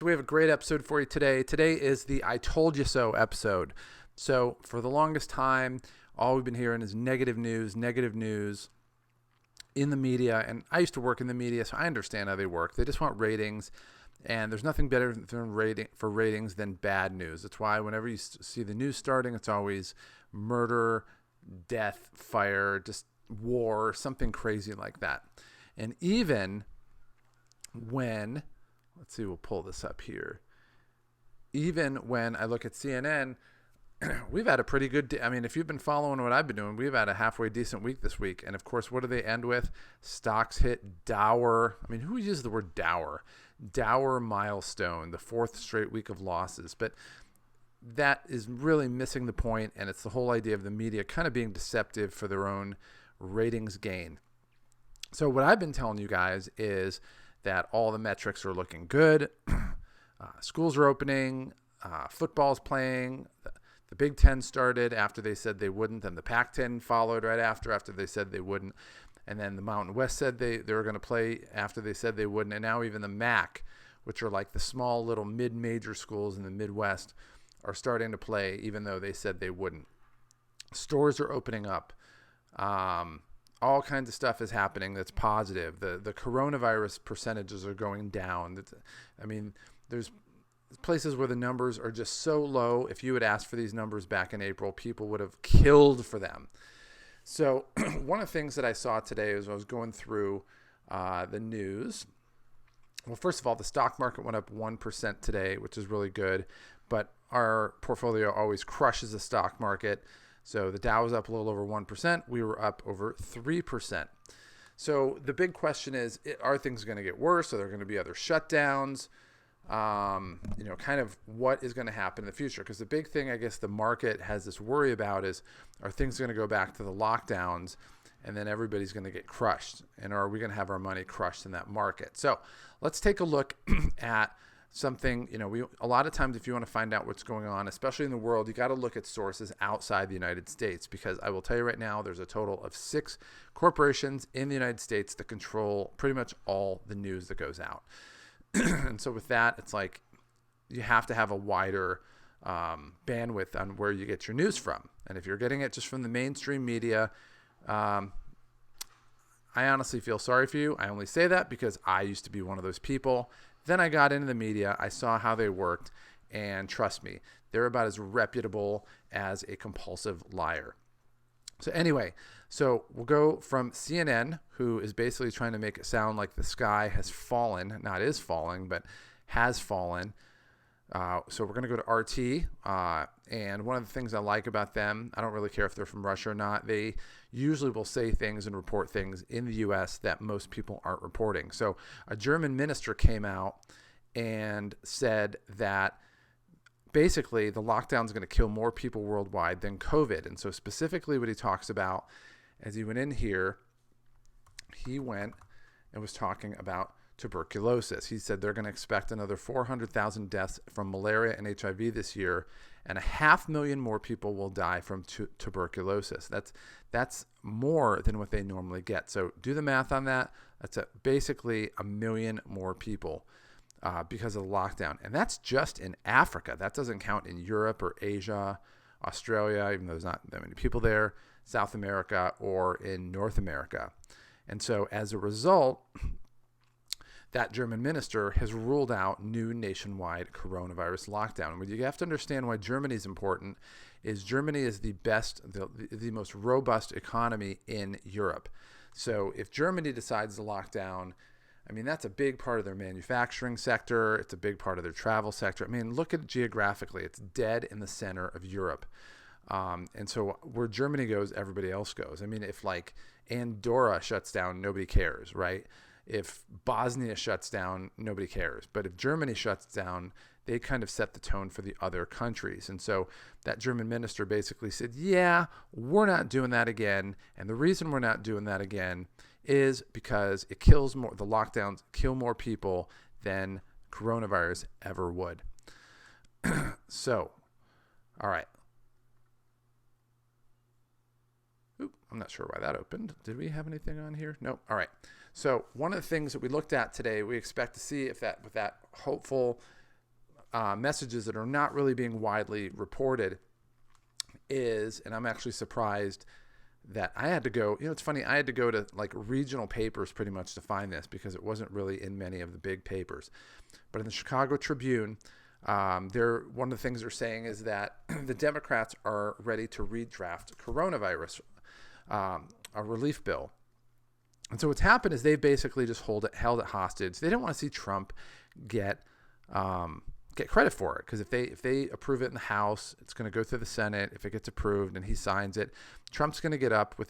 we have a great episode for you today. Today is the I Told You So episode. So for the longest time, all we've been hearing is negative news in the media. And I used to work in the media, so I understand how they work. They just want ratings. And there's nothing better than ratings than bad news. That's why whenever you see the news starting, it's always murder, death, fire, just war, something crazy like that. And even when, let's see, we'll pull this up here. Even when I look at CNN, we've had a pretty good day. I mean, if you've been following what I've been doing, we've had a halfway decent week this week. And of course, what do they end with? Stocks hit dour. I mean, who uses the word dour? Dour milestone, the fourth straight week of losses. But that is really missing the point, and it's the whole idea of the media kind of being deceptive for their own ratings gain. So what I've been telling you guys is that all the metrics are looking good. Schools are opening. Football's playing. The Big Ten started after they said they wouldn't, and the Pac-10 followed right after they said they wouldn't. And then the Mountain West said they were going to play after they said they wouldn't. And now even the MAC, which are like the small little mid-major schools in the Midwest, are starting to play even though they said they wouldn't. Stores are opening up. All kinds of stuff is happening that's positive. The coronavirus percentages are going down. I mean, there's places where the numbers are just so low. If you had asked for these numbers back in April, people would have killed for them. So one of the things that I saw today as I was going through the news, well, first of all, the stock market went up 1% today, which is really good. But our portfolio always crushes the stock market. So the Dow was up a little over 1%. We were up over 3%. So the big question is, are things going to get worse? Are there going to be other shutdowns? Kind of what is going to happen in the future? Because the big thing, I guess, the market has this worry about is, are things going to go back to the lockdowns and then everybody's going to get crushed? And are we going to have our money crushed in that market? So let's take a look at something. A lot of times if you want to find out what's going on, especially in the world, you got to look at sources outside the United States, because I will tell you right now, there's a total of 6 corporations in the United States that control pretty much all the news that goes out. And so with that, it's like you have to have a wider bandwidth on where you get your news from. And if you're getting it just from the mainstream media, I honestly feel sorry for you. I only say that because I used to be one of those people. Then I got into the media. I saw how they worked. And trust me, they're about as reputable as a compulsive liar. So anyway, so we'll go from CNN, who is basically trying to make it sound like the sky has fallen, not is falling, but has fallen. So we're going to go to RT. And one of the things I like about them, I don't really care if they're from Russia or not, they usually will say things and report things in the U.S. that most people aren't reporting. So a German minister came out and said that basically the lockdown is going to kill more people worldwide than COVID. And so specifically what he talks about, as he went in here, he went and was talking about tuberculosis. He said they're going to expect another 400,000 deaths from malaria and HIV this year, and 500,000 more people will die from tuberculosis. That's more than what they normally get. So do the math on that. That's basically 1 million more people because of the lockdown. And that's just in Africa. That doesn't count in Europe or Asia, Australia, even though there's not that many people there, South America, or in North America. And so as a result, that German minister has ruled out new nationwide coronavirus lockdown. And what you have to understand why Germany is important is Germany is the most robust economy in Europe. So if Germany decides to lock down, I mean, that's a big part of their manufacturing sector. It's a big part of their travel sector. I mean, look at it geographically. It's dead in the center of Europe. And so where Germany goes, everybody else goes. I mean, if like Andorra shuts down, nobody cares, right? If Bosnia shuts down, nobody cares. But if Germany shuts down, they kind of set the tone for the other countries. And so that German minister basically said, yeah, we're not doing that again. And the reason we're not doing that again is because the lockdowns kill more people than coronavirus ever would. So, all right. Oop, I'm not sure why that opened. Did we have anything on here? Nope. All right. So one of the things that we looked at today, we expect to see if that with that hopeful messages that are not really being widely reported is, and I'm actually surprised that I had to go, it's funny, I had to go to like regional papers pretty much to find this because it wasn't really in many of the big papers. But in the Chicago Tribune, one of the things they're saying is that the Democrats are ready to redraft coronavirus, a relief bill. And so what's happened is they basically just held it hostage. They didn't want to see Trump get credit for it, because if they approve it in the House, it's going to go through the Senate. If it gets approved and he signs it, Trump's going to get up with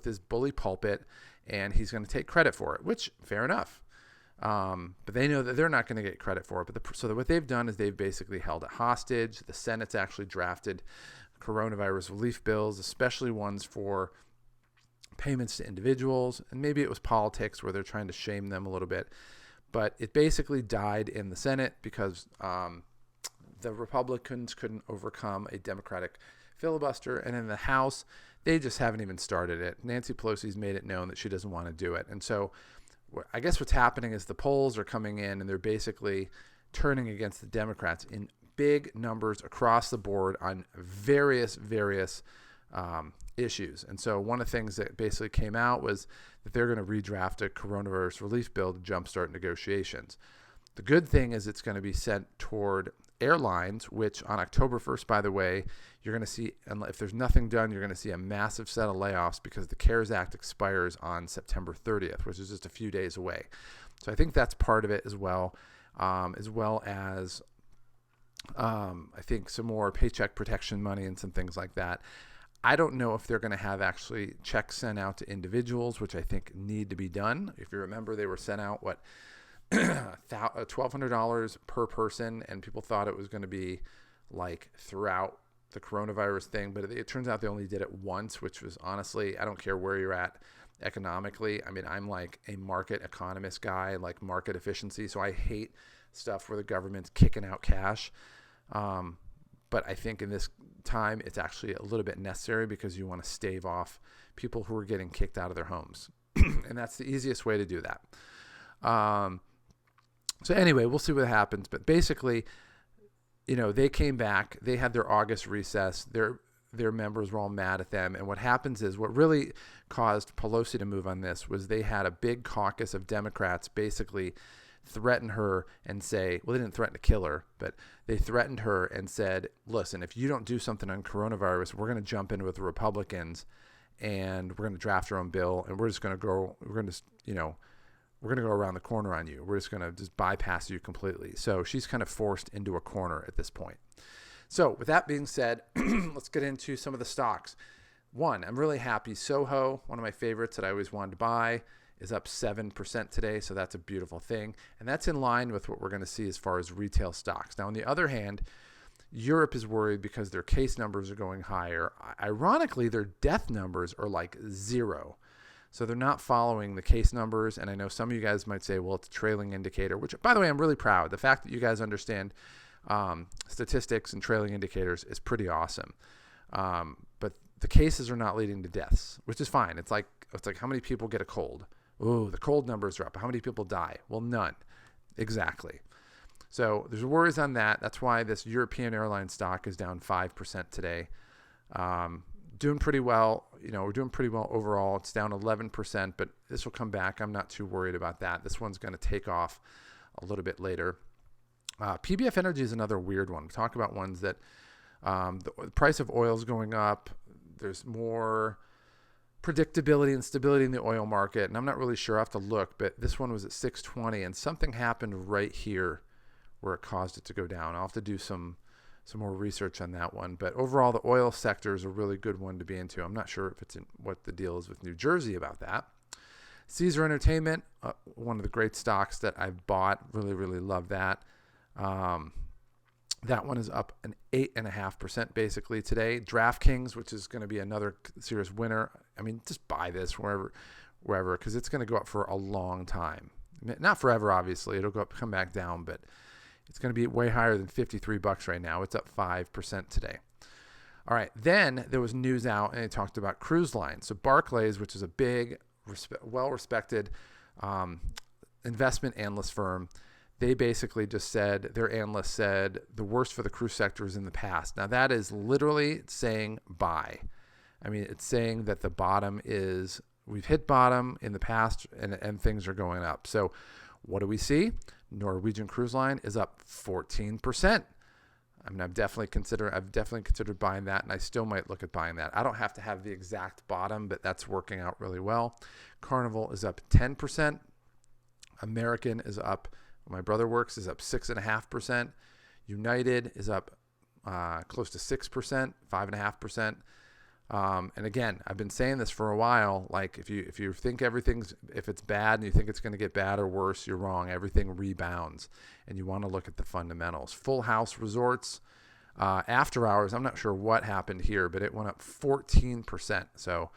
his bully pulpit and he's going to take credit for it, which fair enough. But they know that they're not going to get credit for it. So what they've done is they've basically held it hostage. The Senate's actually drafted coronavirus relief bills, especially ones for payments to individuals. And maybe it was politics where they're trying to shame them a little bit. But it basically died in the Senate because the Republicans couldn't overcome a Democratic filibuster. And in the House, they just haven't even started it. Nancy Pelosi's made it known that she doesn't want to do it. And so I guess what's happening is the polls are coming in and they're basically turning against the Democrats in big numbers across the board on various issues. And so one of the things that basically came out was that they're going to redraft a coronavirus relief bill to jumpstart negotiations. The good thing is it's going to be sent toward airlines, which on October 1st, by the way, you're going to see, and if there's nothing done, you're going to see a massive set of layoffs because the CARES Act expires on September 30th, which is just a few days away. So I think that's part of it as well as I think some more paycheck protection money and some things like that. I don't know if they're going to have actually checks sent out to individuals, which I think need to be done. If you remember, they were sent out, $1,200 per person, and people thought it was going to be like throughout the coronavirus thing, but it turns out they only did it once, which was honestly, I don't care where you're at economically. I mean, I'm like a market economist guy, like market efficiency, so I hate stuff where the government's kicking out cash. But I think in this time, it's actually a little bit necessary because you want to stave off people who are getting kicked out of their homes. And that's the easiest way to do that. So anyway, we'll see what happens. But basically, they came back. They had their August recess. Their members were all mad at them. And what happens is what really caused Pelosi to move on this was they had a big caucus of Democrats basically threaten her and say, well, they didn't threaten to kill her, but they threatened her and said, listen, if you don't do something on coronavirus, we're going to jump in with the Republicans and we're going to draft our own bill and we're going to go around the corner on you. We're just going to just bypass you completely. So she's kind of forced into a corner at this point. So with that being said, let's get into some of the stocks. One, I'm really happy. Soho, one of my favorites that I always wanted to buy, is up 7% today, so that's a beautiful thing. And that's in line with what we're going to see as far as retail stocks. Now, on the other hand, Europe is worried because their case numbers are going higher. Ironically, their death numbers are like 0. So they're not following the case numbers. And I know some of you guys might say, well, it's a trailing indicator, which, by the way, I'm really proud. The fact that you guys understand statistics and trailing indicators is pretty awesome. But the cases are not leading to deaths, which is fine. It's like how many people get a cold? Oh, the cold numbers are up. How many people die? Well, none. Exactly. So there's worries on that. That's why this European airline stock is down 5% today. Doing pretty well. We're doing pretty well overall. It's down 11%, but this will come back. I'm not too worried about that. This one's going to take off a little bit later. PBF Energy is another weird one. We talk about ones that the price of oil is going up. There's more predictability and stability in the oil market, and I'm not really sure. I have to look, but this one was at 620, and something happened right here where it caused it to go down. I'll have to do some more research on that one. But overall, the oil sector is a really good one to be into. I'm not sure if it's in what the deal is with New Jersey about that. Caesar Entertainment, one of the great stocks that I've bought. Really, really love that. That one is up an 8.5% basically today. DraftKings, which is going to be another serious winner. I mean, just buy this wherever, because it's going to go up for a long time. Not forever, obviously. It'll come back down, but it's going to be way higher than $53 right now. It's up 5% today. All right. Then there was news out, and it talked about cruise lines. So Barclays, which is a big, well-respected investment analyst firm, they basically just said, their analyst said, the worst for the cruise sector is in the past. Now that is literally saying buy. I mean, it's saying that the bottom is, we've hit bottom in the past and things are going up. So what do we see? Norwegian Cruise Line is up 14%. I mean, I've definitely considered buying that, and I still might look at buying that. I don't have to have the exact bottom, but that's working out really well. Carnival is up 10%. American is up, my brother works, is up 6.5%. United is up close to 6%, 5.5%. And again, I've been saying this for a while. Like if you think if it's bad and you think it's going to get bad or worse, you're wrong. Everything rebounds, and you want to look at the fundamentals. Full House Resorts, after hours, I'm not sure what happened here, but it went up 14%. So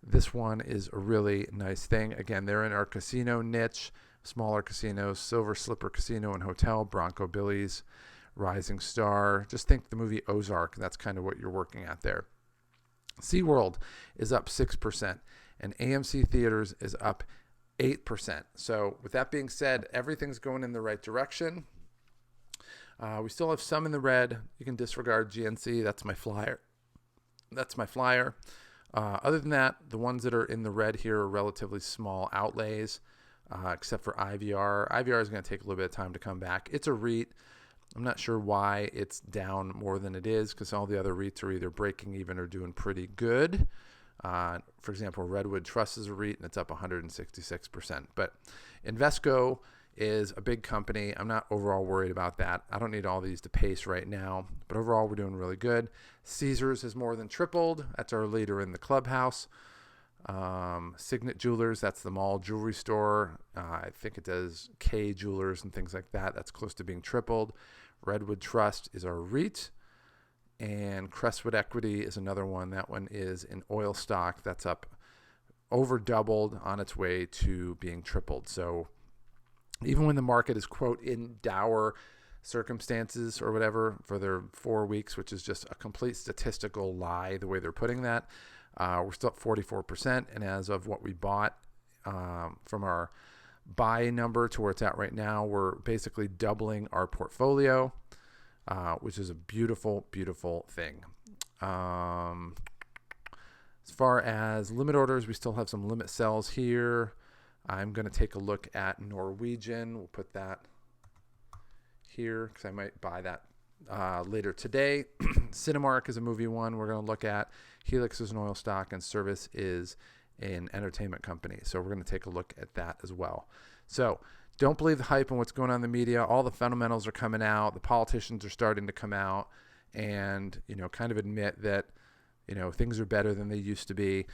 this one is a really nice thing. Again, they're in our casino niche, smaller casinos, Silver Slipper Casino and Hotel, Bronco Billy's, Rising Star. Just think the movie Ozark. That's kind of what you're working at there. SeaWorld is up 6%, and AMC Theaters is up 8%. So with that being said, everything's going in the right direction. We still have some in the red. You can disregard GNC. That's my flyer. Other than that, the ones that are in the red here are relatively small outlays, except for IVR. IVR is going to take a little bit of time to come back. It's a REIT. I'm not sure why it's down more than it is, because all the other REITs are either breaking even or doing pretty good. For example, Redwood Trust is a REIT, and it's up 166%. But Invesco is a big company. I'm not overall worried about that. I don't need all these to pace right now, but overall we're doing really good. Caesars has more than tripled. That's our leader in the clubhouse. Signet Jewelers, that's the mall jewelry store. I think it does K Jewelers and things like that. That's close to being tripled. Redwood Trust is our REIT, and Crestwood Equity is another one. That one is an oil stock that's up over doubled, on its way to being tripled. So even when the market is, quote, in dour circumstances or whatever for their 4 weeks, which is just a complete statistical lie the way they're putting that, we're still up 44%. And as of what we bought from our buy number to where it's at right now, we're basically doubling our portfolio, which is a beautiful, beautiful thing. As far as limit orders, we still have some limit sells here. I'm going to take a look at Norwegian. We'll put that here because I might buy that later today. Cinemark is a movie one we're going to look at. Helix is an oil stock, and Service is an entertainment company. So we're going to take a look at that as well. So don't believe the hype on what's going on in the media. All the fundamentals are coming out. The politicians are starting to come out and, kind of admit that, things are better than they used to be.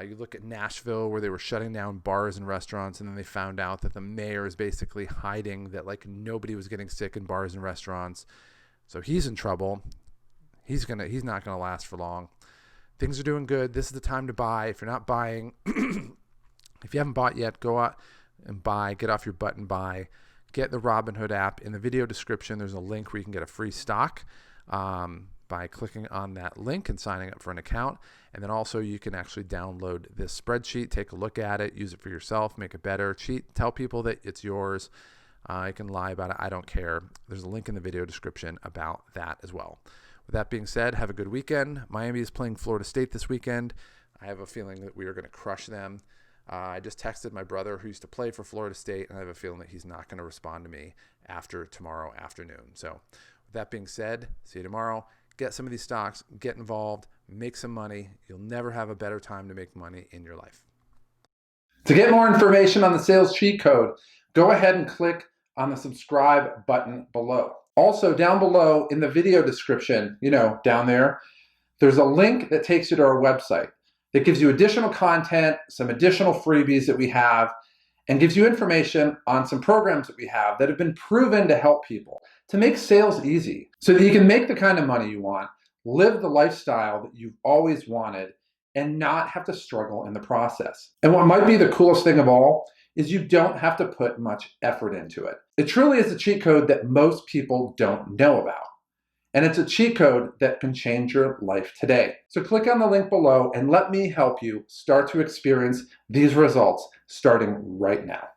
You look at Nashville, where they were shutting down bars and restaurants, and then they found out that the mayor is basically hiding that nobody was getting sick in bars and restaurants. So he's in trouble. He's not gonna last for long. Things are doing good. This is the time to buy. If you're not buying, if you haven't bought yet, go out and buy. Get off your butt and buy. Get the Robinhood app. In the video description, there's a link where you can get a free stock by clicking on that link and signing up for an account. And then also you can actually download this spreadsheet, take a look at it, use it for yourself, make it better, tell people that it's yours. You can lie about it. I don't care. There's a link in the video description about that as well. With that being said, have a good weekend. Miami is playing Florida State this weekend. I have a feeling that we are going to crush them. I just texted my brother who used to play for Florida State, and I have a feeling that he's not going to respond to me after tomorrow afternoon. So with that being said, see you tomorrow. Get some of these stocks, get involved, make some money. You'll never have a better time to make money in your life. To get more information on the sales cheat code, go ahead and click on the subscribe button below. Also, down below in the video description, down there, there's a link that takes you to our website that gives you additional content, some additional freebies that we have, and gives you information on some programs that we have that have been proven to help people to make sales easy so that you can make the kind of money you want, live the lifestyle that you've always wanted, and not have to struggle in the process. And what might be the coolest thing of all is you don't have to put much effort into it. It truly is a cheat code that most people don't know about. And it's a cheat code that can change your life today. So click on the link below and let me help you start to experience these results starting right now.